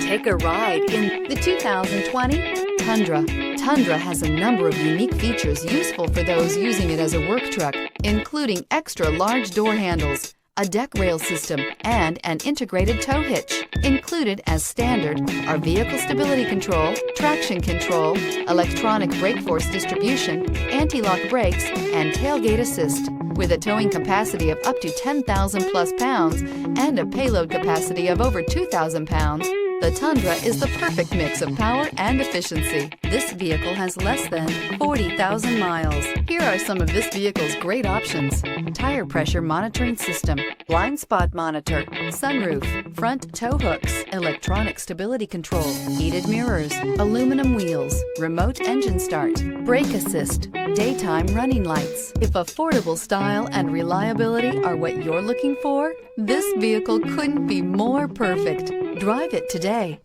Take a ride in the 2020 Tundra. Tundra has a number of unique features useful for those using it as a work truck, including extra large door handles, a deck rail system, and an integrated tow hitch. Included as standard are vehicle stability control, traction control, electronic brake force distribution, anti-lock brakes, and tailgate assist. With a towing capacity of up to 10,000 plus pounds and a payload capacity of over 2,000 pounds, the Tundra is the perfect mix of power and efficiency. This vehicle has less than 40,000 miles. Here are some of this vehicle's great options: tire pressure monitoring system, blind spot monitor, sunroof, front tow hooks, electronic stability control, heated mirrors, aluminum wheels, remote engine start, brake assist, daytime running lights. If affordable style and reliability are what you're looking for, this vehicle couldn't be more perfect. Drive it today.